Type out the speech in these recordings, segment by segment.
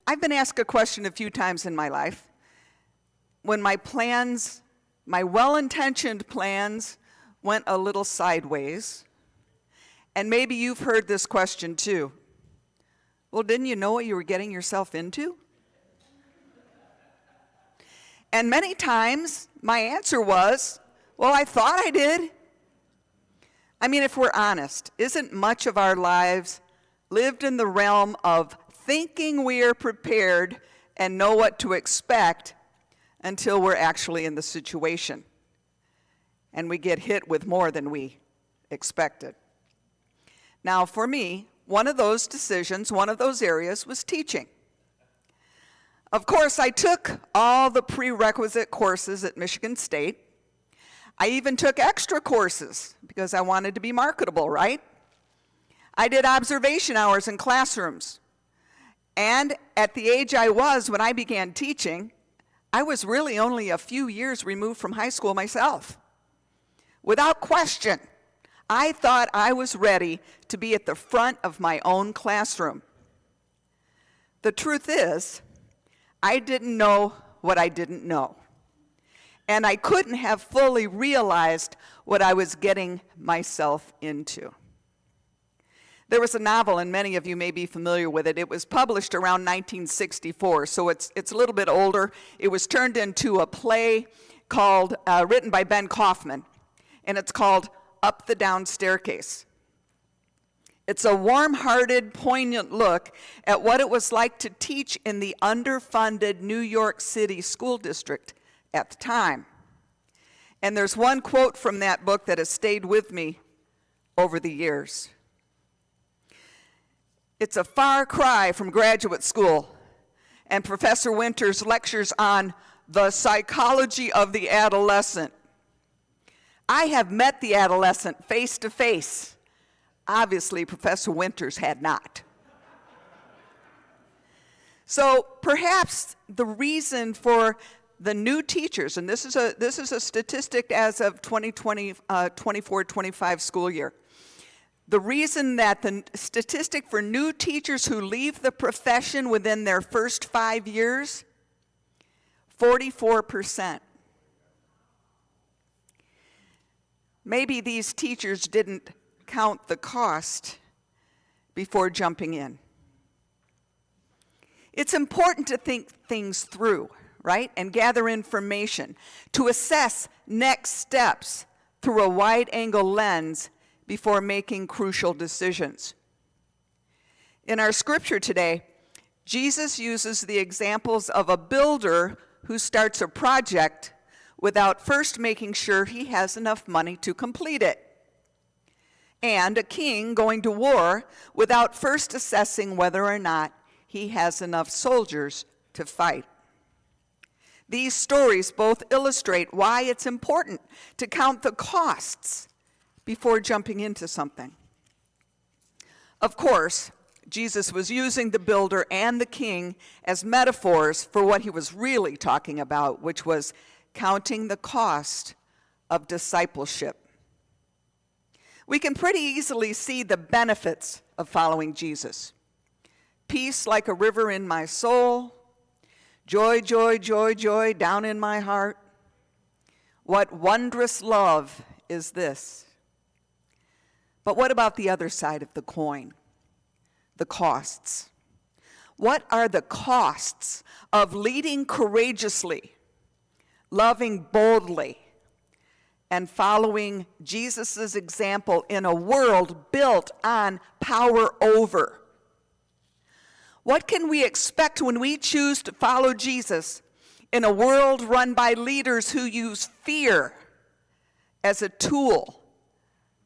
I've been asked a question a few times in my life when my plans, my well-intentioned plans, went a little sideways. And maybe you've heard this question too. Well, didn't you know what you were getting yourself into? And many times my answer was, well, I thought I did. I mean, if we're honest, isn't much of our lives lived in the realm of thinking we are prepared and know what to expect until we're actually in the situation and we get hit with more than we expected? Now, for me, one of those decisions, one of those areas was teaching. Of course, I took all the prerequisite courses at Michigan State. I even took extra courses because I wanted to be marketable, right? I did observation hours in classrooms. And at the age I was when I began teaching, I was really only a few years removed from high school myself. Without question, I thought I was ready to be at the front of my own classroom. The truth is, I didn't know what I didn't know. And I couldn't have fully realized what I was getting myself into. There was a novel, and many of you may be familiar with it. It was published around 1964, so it's a little bit older. It was turned into a play called, written by Ben Kaufman, and it's called Up the Down Staircase. It's a warm-hearted, poignant look at what it was like to teach in the underfunded New York City school district at the time. And there's one quote from that book that has stayed with me over the years. It's a far cry from graduate school and Professor Winter's lectures on the psychology of the adolescent. I have met the adolescent face to face. Obviously, Professor Winters had not. So perhaps the reason for the new teachers, and this is a statistic as of 2020, 24-25 school year. The reason that the statistic for new teachers who leave the profession within their first 5 years, 44%. Maybe these teachers didn't count the cost before jumping in. It's important to think things through, right? And gather information, to assess next steps through a wide-angle lens before making crucial decisions. In our scripture today, Jesus uses the examples of a builder who starts a project without first making sure he has enough money to complete it, and a king going to war without first assessing whether or not he has enough soldiers to fight. These stories both illustrate why it's important to count the costs before jumping into something. Of course, Jesus was using the builder and the king as metaphors for what he was really talking about, which was counting the cost of discipleship. We can pretty easily see the benefits of following Jesus. Peace like a river in my soul, joy, joy, joy, joy down in my heart. What wondrous love is this? But what about the other side of the coin? The costs. What are the costs of leading courageously, loving boldly, and following Jesus' example in a world built on power over? What can we expect when we choose to follow Jesus in a world run by leaders who use fear as a tool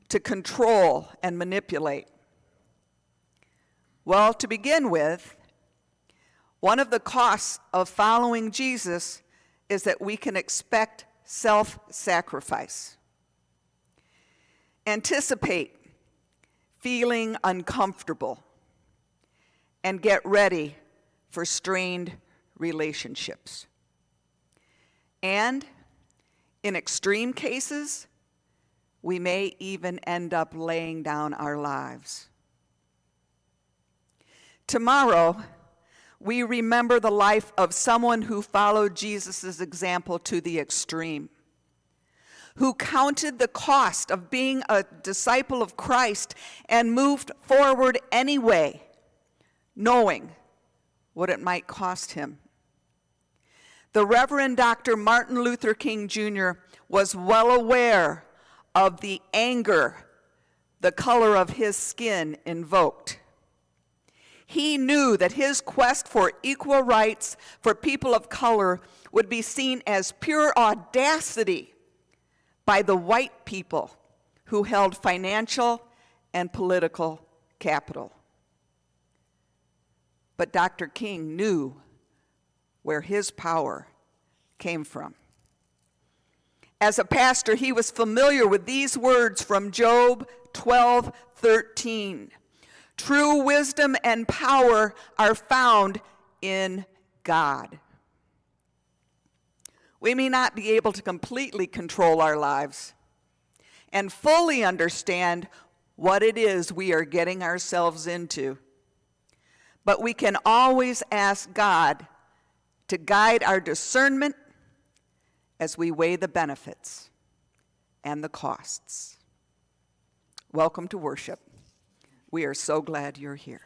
to control and manipulate? Well, to begin with, one of the costs of following Jesus is that we can expect self-sacrifice. Anticipate feeling uncomfortable and get ready for strained relationships. And in extreme cases, we may even end up laying down our lives. Tomorrow, we remember the life of someone who followed Jesus' example to the extreme, who counted the cost of being a disciple of Christ and moved forward anyway, knowing what it might cost him. The Reverend Dr. Martin Luther King Jr. was well aware of the anger the color of his skin invoked. He knew that his quest for equal rights for people of color would be seen as pure audacity by the white people who held financial and political capital. But Dr. King knew where his power came from. As a pastor, he was familiar with these words from Job 12:13. True wisdom and power are found in God. We may not be able to completely control our lives and fully understand what it is we are getting ourselves into, but we can always ask God to guide our discernment as we weigh the benefits and the costs. Welcome to worship. We are so glad you're here.